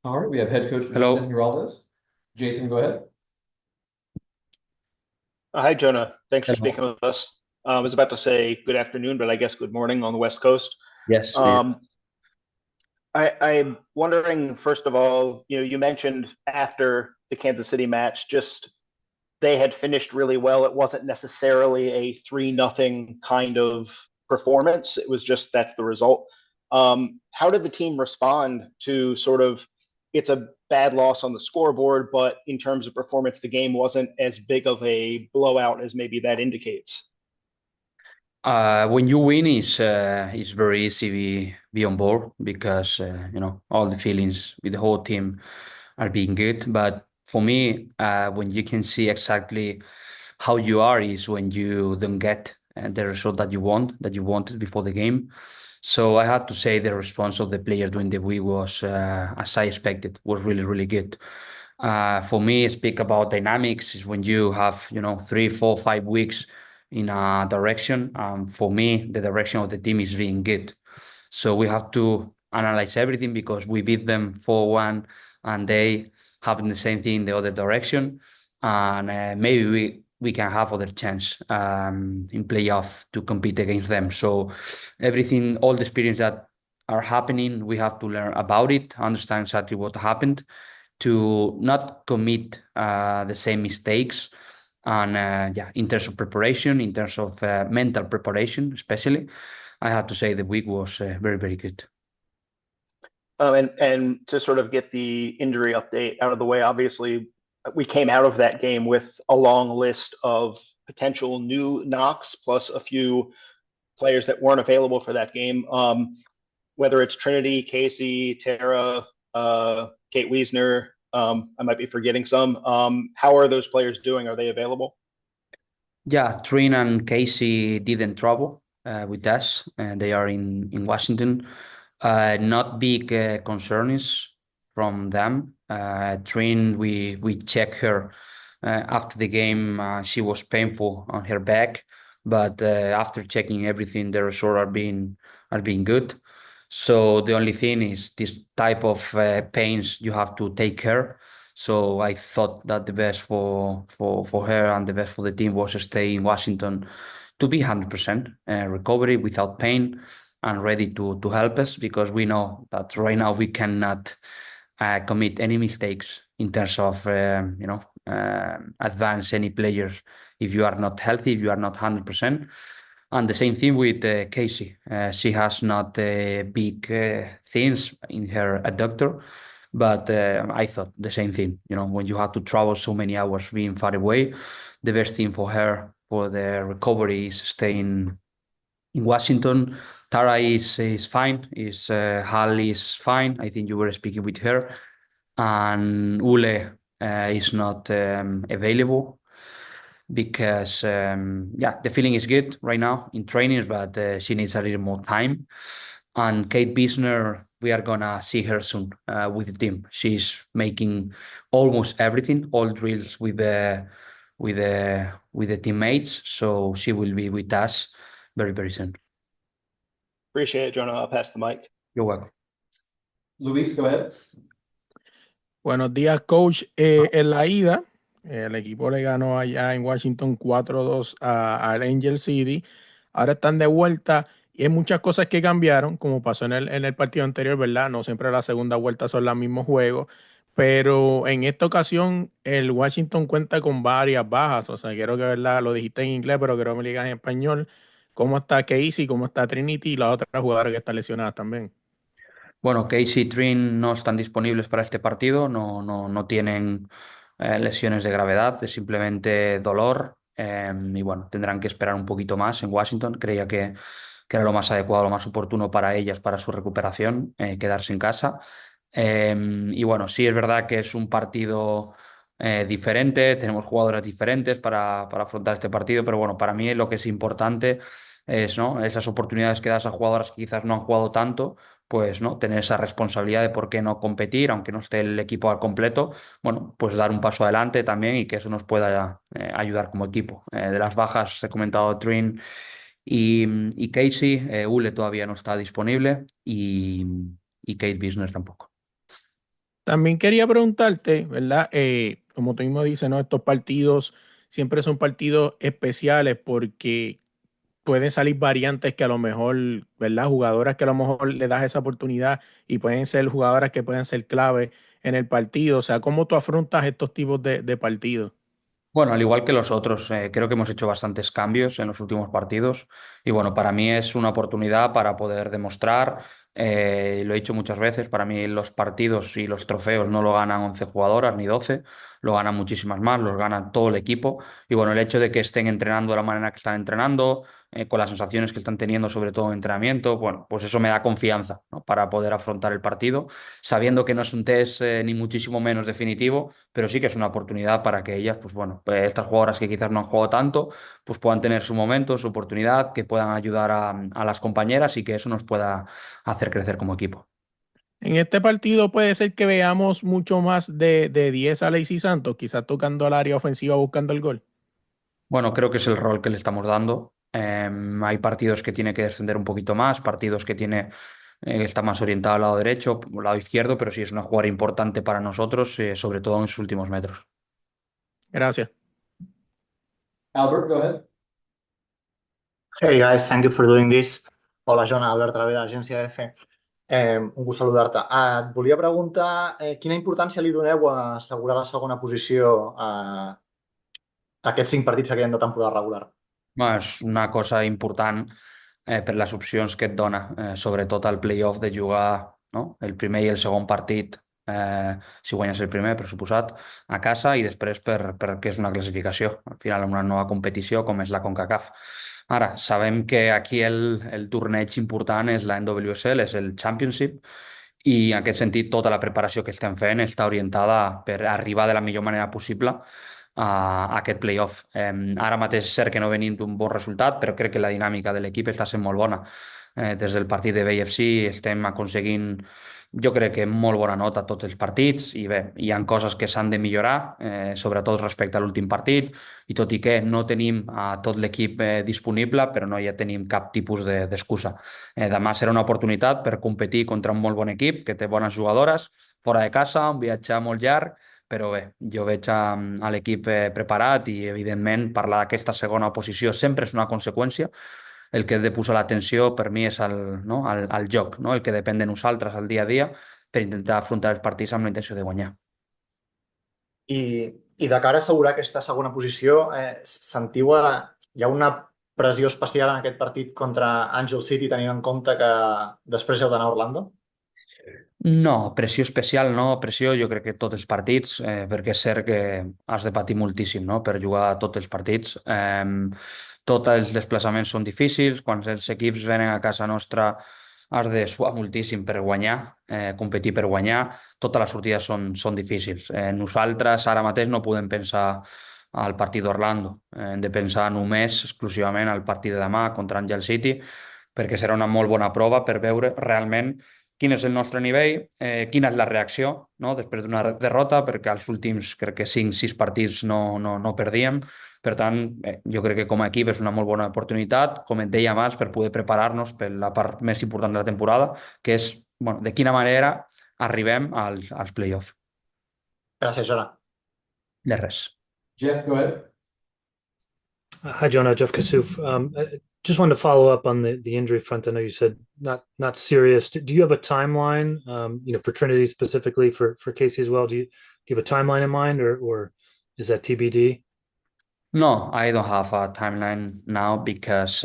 All right, we have head coach Jonatan Hello. Giráldez. Jason, go ahead. Hi, Jonah. Thanks for Hello. speaking with us. I was about to say good afternoon, but I guess good morning on the West Coast. Yes. Um, I'm wondering, first of all, you mentioned after the Kansas City match, just they had finished really well. It wasn't necessarily a 3-0 kind of performance. It was just that's the result. How did the team respond to sort of it's a bad loss on the scoreboard, but in terms of performance, the game wasn't as big of a blowout as maybe that indicates? When you win, it's very easy be on board because all the feelings with the whole team are being good. But for me, when you can see exactly how you are is when you don't get the result that you wanted before the game. So I have to say the response of the players during the week was, as I expected, was really, really good. For me, speak about dynamics is when you have, 3, 4, 5 weeks in a direction. For me, the direction of the team is being good. So we have to analyze everything because we beat them 4-1 and they having the same thing in the other direction. And maybe we can have other chance in playoff to compete against them. So everything, all the experience that are happening, we have to learn about it, understand exactly what happened to not commit the same mistakes. And yeah, in terms of preparation, in terms of mental preparation, especially, I have to say the week was very, very good. And to sort of get the injury update out of the way, obviously we came out of that game with a long list of potential new knocks, plus a few players that weren't available for that game. Whether it's Trinity, Casey, Tara, Kate Wiesner, I might be forgetting some. How are those players doing? Are they available? Yeah, Trin and Casey didn't travel with us, and they are in Washington. Not big concerns from them. Trin, we check her after the game. She was painful on her back, but after checking everything, the result are being good. So the only thing is this type of pains you have to take care. So I thought that the best for her and the best for the team was to stay in Washington to be 100% recovery without pain and ready to help us because we know that right now we cannot commit any mistakes in terms of advance any players if you are not healthy, if you are not 100%. And the same thing with Casey. She has not big things in her adductor, but I thought the same thing. When you have to travel so many hours being far away, the best thing for her for the recovery is staying in Washington. Tara is fine. Hal is fine. I think you were speaking with her, and Ule is not available because yeah, the feeling is good right now in trainings, but she needs a little more time. And Kate Bisner, we are gonna see her soon with the team. She's making almost everything, all drills with the teammates, so she will be with us very, very soon. Appreciate it, Jonah. I'll pass the mic. You're welcome. Luis, go ahead. Buenos días, coach. En la ida, el equipo le ganó allá en Washington 4-2 al Angel City. Ahora están de vuelta y hay muchas cosas que cambiaron, como pasó en el partido anterior, ¿verdad? No siempre la segunda vuelta son los mismos juegos, pero en esta ocasión el Washington cuenta con varias bajas. O sea, quiero que, ¿verdad? Lo dijiste en inglés, pero quiero que me digas en español. ¿Cómo está Casey? ¿Cómo está Trinity? Y la otra jugadora que está lesionada también. Bueno, Casey y Trin no están disponibles para este partido, no tienen lesiones de gravedad, es simplemente dolor. Y bueno, tendrán que esperar un poquito más en Washington. Creía que era lo más adecuado, lo más oportuno para ellas, para su recuperación, quedarse en casa. Y bueno, sí es verdad que es un partido diferente, tenemos jugadoras diferentes para afrontar este partido, pero bueno, para mí lo que es importante es, ¿no? Esas oportunidades que das a jugadoras que quizás no han jugado tanto, pues no tener esa responsabilidad de por qué no competir, aunque no esté el equipo al completo, bueno, pues dar un paso adelante también y que eso nos pueda ayudar como equipo. De las bajas he comentado Trin y Casey, Ule todavía no está disponible y Kate Bisner tampoco. También quería preguntarte, ¿verdad? Como tú mismo dices, ¿no? Estos partidos siempre son partidos especiales porque pueden salir variantes que a lo mejor, ¿verdad? Jugadoras que a lo mejor le das esa oportunidad y pueden ser jugadoras que pueden ser clave en el partido. O sea, ¿cómo tú afrontas estos tipos de partidos? Bueno, al igual que los otros, creo que hemos hecho bastantes cambios en los últimos partidos y bueno, para mí es una oportunidad para poder demostrar, lo he dicho muchas veces, para mí los partidos y los trofeos no lo ganan 11 jugadoras ni 12, lo ganan muchísimas más, los gana todo el equipo y bueno, el hecho de que estén entrenando de la manera que están entrenando, con las sensaciones que están teniendo sobre todo en entrenamiento, bueno, pues eso me da confianza, ¿no? Para poder afrontar el partido, sabiendo que no es un test ni muchísimo menos definitivo, pero sí que es una oportunidad para que ellas, pues bueno, pues estas jugadoras que quizás no han jugado tanto, pues puedan tener su momento, su oportunidad, que puedan ayudar a las compañeras y que eso nos pueda hacer crecer como equipo. En este partido puede ser que veamos mucho más de 10 a Lacey Santos, quizás tocando al área ofensiva buscando el gol. Bueno, creo que es el rol que le estamos dando. Hay partidos que tiene que descender un poquito más, partidos que tiene está más orientado al lado derecho, al lado izquierdo, pero sí es una jugadora importante para nosotros, sobre todo en sus últimos metros. Gracias. Albert, go ahead. Hey guys, thank you for doing this. Hola, Jona, Albert Travé, d'Agència F. Un gust saludar-te. Et volia preguntar quina importància li doneu a assegurar la segona posició a aquests 5 partits que queden de temporada regular? És una cosa important per les opcions que et dona, sobretot al play-off de jugar, no? El primer i el segon partit, si guanyes el primer, per suposat, a casa i després perquè és una classificació, al final una nova competició com és la CONCACAF. Ara, sabem que aquí el torneig important és la NWSL, és el Championship, i en aquest sentit tota la preparació que estem fent està orientada per arribar de la millor manera possible a aquest playoff. Ara mateix és cert que no venim d'un bon resultat, però crec que la dinàmica de l'equip està sent molt bona. Des del partit de BFC estem aconseguint, jo crec que molt bona nota a tots els partits i bé, hi ha coses que s'han de millorar, sobretot respecte a l'últim partit, i tot i que no tenim a tot l'equip disponible, però no ja tenim cap tipus d'excusa. Demà serà una oportunitat per competir contra un molt bon equip que té bones jugadores, fora de casa, un viatge molt llarg, però bé, jo veig a l'equip preparat i, evidentment, parlar d'aquesta segona posició sempre és una conseqüència. El que he de posar l'atenció per mi és no? el joc, no? El que depèn de nosaltres al dia a dia per intentar afrontar els partits amb la intenció de guanyar. I de cara a assegurar aquesta segona posició, sentiu hi ha una pressió especial en aquest partit contra Angel City, tenint en compte que després heu d'anar a Orlando? No, pressió especial no, pressió jo crec que tots els partits, perquè és cert que has de patir moltíssim, no?, per jugar a tots els partits. Tots els desplaçaments són difícils, quan els equips venen a casa nostra has de suar moltíssim per guanyar, competir per guanyar, totes les sortides són difícils. Nosaltres ara mateix no podem pensar al partit d'Orlando, hem de pensar només exclusivament al partit de demà contra Angel City, perquè serà una molt bona prova per veure realment quin és el nostre nivell, quina és la reacció, no?, després d'una derrota, perquè als últims crec que 5-6 partits no perdíem. Per tant, jo crec que com a equip és una molt bona oportunitat, com et deia abans, per poder preparar-nos per la part més important de la temporada, que és, bueno, de quina manera arribem als play-offs. Gràcies, Jona. De res. Jeff, go ahead. Hi, Jonah. Jeff Kassouf. Just wanted to follow up on the injury front. I know you said not serious. Do you have a timeline, for Trinity specifically, for Casey as well? Do you have a timeline in mind, or is that TBD? No, I don't have a timeline now because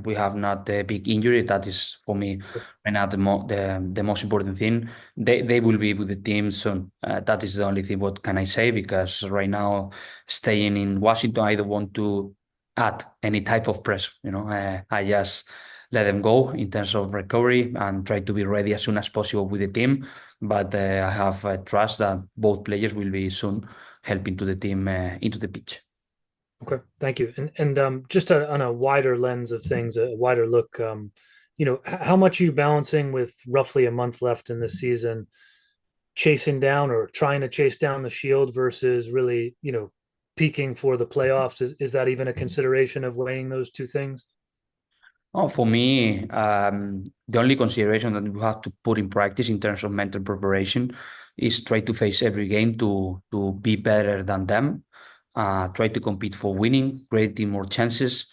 we have not a big injury. That is for me right now the most important thing. They will be with the team soon. That is the only thing. What can I say? Because right now, staying in Washington, I don't want to add any type of pressure. I just let them go in terms of recovery and try to be ready as soon as possible with the team. But I have trust that both players will be soon helping to the team into the pitch. Okay, thank you. And just on a wider lens of things, a wider look, how much are you balancing with roughly a month left in the season, chasing down or trying to chase down the Shield versus really, peaking for the playoffs? Is that even a consideration of weighing those two things? Oh, for me, the only consideration that you have to put in practice in terms of mental preparation is try to face every game to be better than them, try to compete for winning, creating more chances.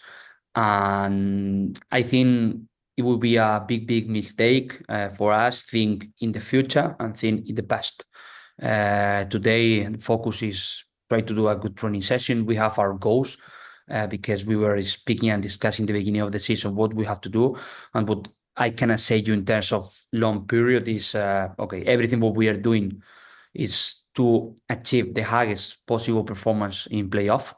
And I think it will be a big mistake for us think in the future and think in the past. Today, the focus is try to do a good training session. We have our goals because we were speaking and discussing the beginning of the season what we have to do, and what I cannot say you in terms of long period is okay. Everything what we are doing is to achieve the highest possible performance in playoff.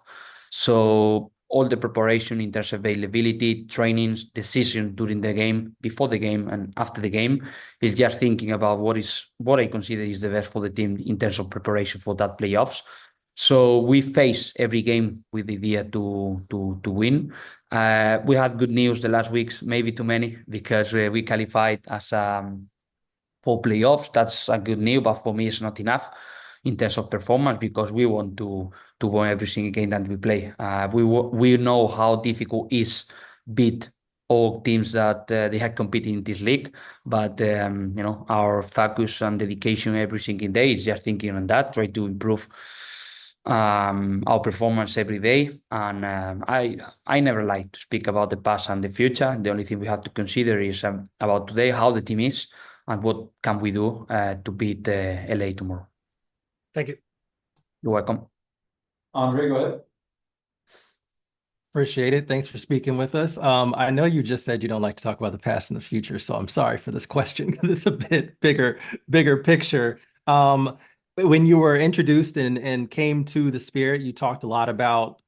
So all the preparation in terms of availability, trainings, decisions during the game, before the game, and after the game is just thinking about what I consider is the best for the team in terms of preparation for that playoffs. So we face every game with the idea to win. We had good news the last weeks, maybe too many, because we qualified as for playoffs. That's a good news, but for me, it's not enough in terms of performance because we want to win every single game that we play. We know how difficult it is beat all teams that they have competed in this league, but our focus and dedication every single day is just thinking on that, try to improve our performance every day. And I never like to speak about the past and the future. The only thing we have to consider is about today, how the team is, and what can we do to beat LA tomorrow. Thank you. You're welcome. Andre, go ahead. Appreciate it. Thanks for speaking with us. I know you just said you don't like to talk about the past and the future, so I'm sorry for this question because it's a bit bigger picture. When you were introduced and came to the Spirit, you talked a lot about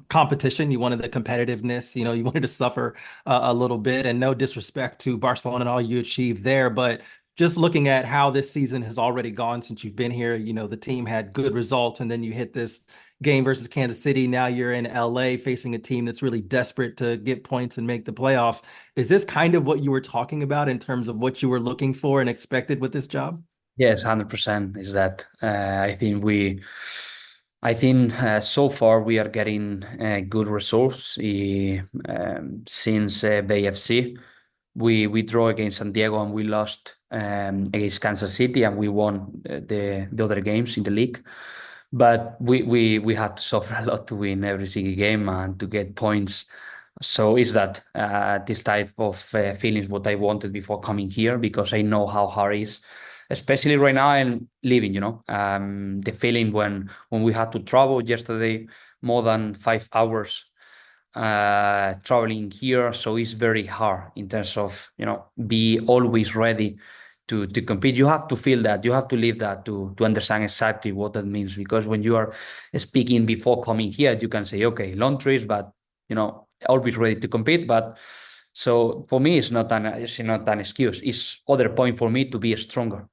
competition. You wanted the competitiveness. You wanted to suffer a little bit. And no disrespect to Barcelona and all you achieved there, but just looking at how this season has already gone since you've been here, the team had good results, and then you hit this game versus Kansas City. Now you're in LA facing a team that's really desperate to get points and make the playoffs. Is this kind of what you were talking about in terms of what you were looking for and expected with this job? Yes, 100% is that. I think so far we are getting good results since Bay FC. We draw against San Diego and we lost against Kansas City, and we won the other games in the league. But we had to suffer a lot to win every single game and to get points. So is that this type of feelings what I wanted before coming here, because I know how hard it is, especially right now I'm living, the feeling when we had to travel yesterday more than 5 hours traveling here. So it's very hard in terms of, be always ready to compete. You have to feel that, you have to live that to understand exactly what that means. Because when you are speaking before coming here, you can say, okay, long trips, but always ready to compete. But so for me, it's not an excuse. It's other point for me to be stronger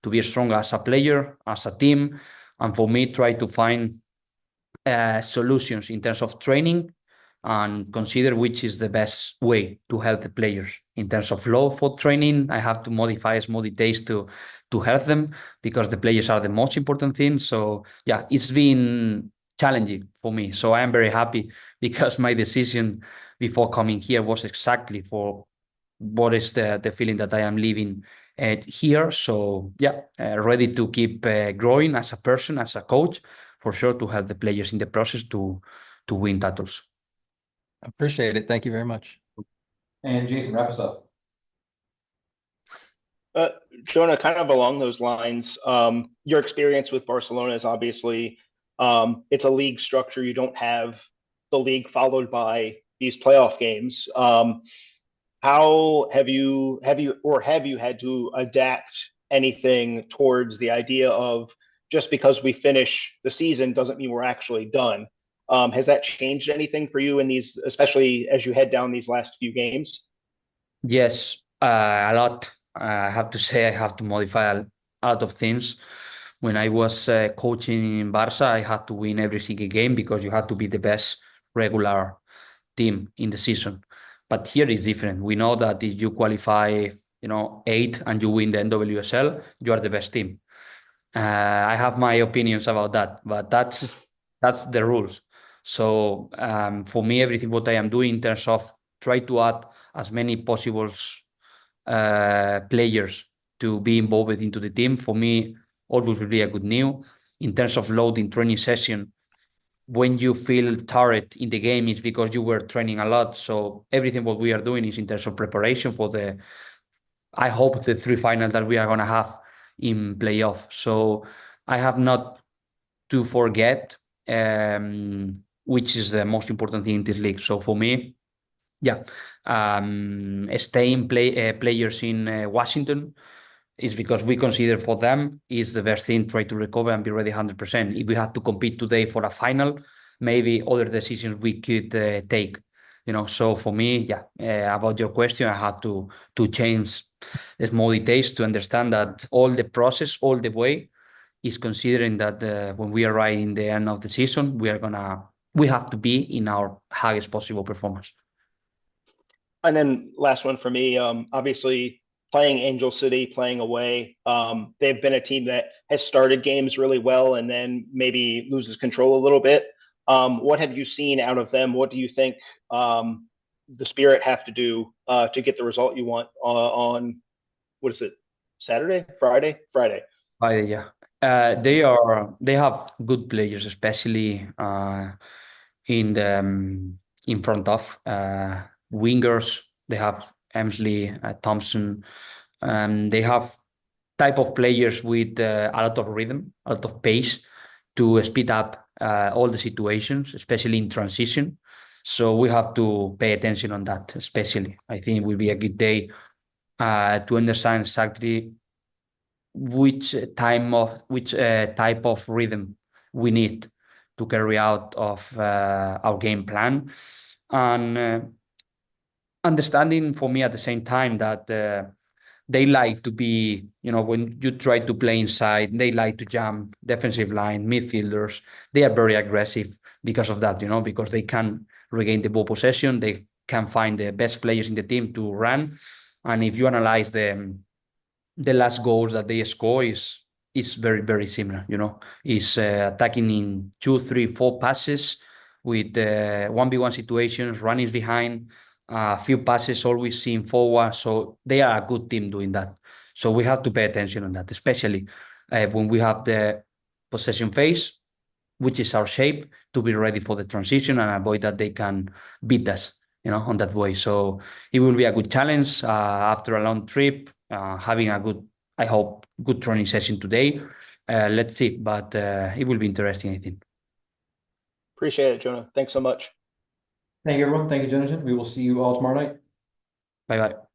as a player, as a team, and for me try to find solutions in terms of training and consider which is the best way to help the players. In terms of load for training, I have to modify small details to help them, because the players are the most important thing. So yeah, it's been challenging for me. So I am very happy because my decision before coming here was exactly for what is the feeling that I am living here. So yeah, ready to keep growing as a person, as a coach, for sure, to help the players in the process to win titles. Appreciate it. Thank you very much. And Jason, wrap us up. Jonah, kind of along those lines, your experience with Barcelona is obviously it's a league structure. You don't have the league followed by these playoff games. How have you had to adapt anything towards the idea of just because we finish the season doesn't mean we're actually done? Has that changed anything for you in these, especially as you head down these last few games? Yes, a lot. I have to say I have to modify a lot of things. When I was coaching in Barca, I had to win every single game because you had to be the best regular team in the season. But here is different. We know that if you qualify, 8 and you win the NWSL, you are the best team. I have my opinions about that, but that's the rules. So for me, everything what I am doing in terms of try to add as many possible players to be involved into the team. For me, always will be a good news. In terms of loading training session, when you feel tired in the game, it's because you were training a lot. So everything what we are doing is in terms of preparation for I hope the 3 finals that we are gonna have in playoff. So I have not to forget which is the most important thing in this league. So for me, yeah, staying players in Washington is because we consider for them is the best thing. Try to recover and be ready 100%. If we had to compete today for a final, maybe other decisions we could take. So for me, yeah, about your question, I had to change the small details to understand that all the process, all the way, is considering that when we arrive in the end of the season, we have to be in our highest possible performance. And then last one for me, obviously playing Angel City, playing away. They've been a team that has started games really well and then maybe loses control a little bit. What have you seen out of them? What do you think the Spirit have to do to get the result you want on, what is it, Saturday? Friday? Yeah. They have good players, especially in front of wingers. They have Emsley, Thompson. They have type of players with a lot of rhythm, a lot of pace to speed up all the situations, especially in transition. So we have to pay attention on that, especially. I think it will be a good day to understand exactly which type of rhythm we need to carry out of our game plan, and understanding for me at the same time that they like to be, when you try to play inside, they like to jump defensive line, midfielders. They are very aggressive because of that, because they can regain the ball possession. They can find the best players in the team to run. And if you analyze the last goals that they score is very, very similar, is attacking in 2, 3, 4 passes with 1v1 situations, running behind, a few passes always seen forward. So they are a good team doing that. So we have to pay attention on that, especially when we have the possession phase, which is our shape, to be ready for the transition and avoid that they can beat us, on that way. So it will be a good challenge after a long trip, having a good, I hope, good training session today. Let's see, but it will be interesting, I think. Appreciate it, Jonah. Thanks so much. Thank you, everyone. Thank you, Jonathan. We will see you all tomorrow night. Bye-bye.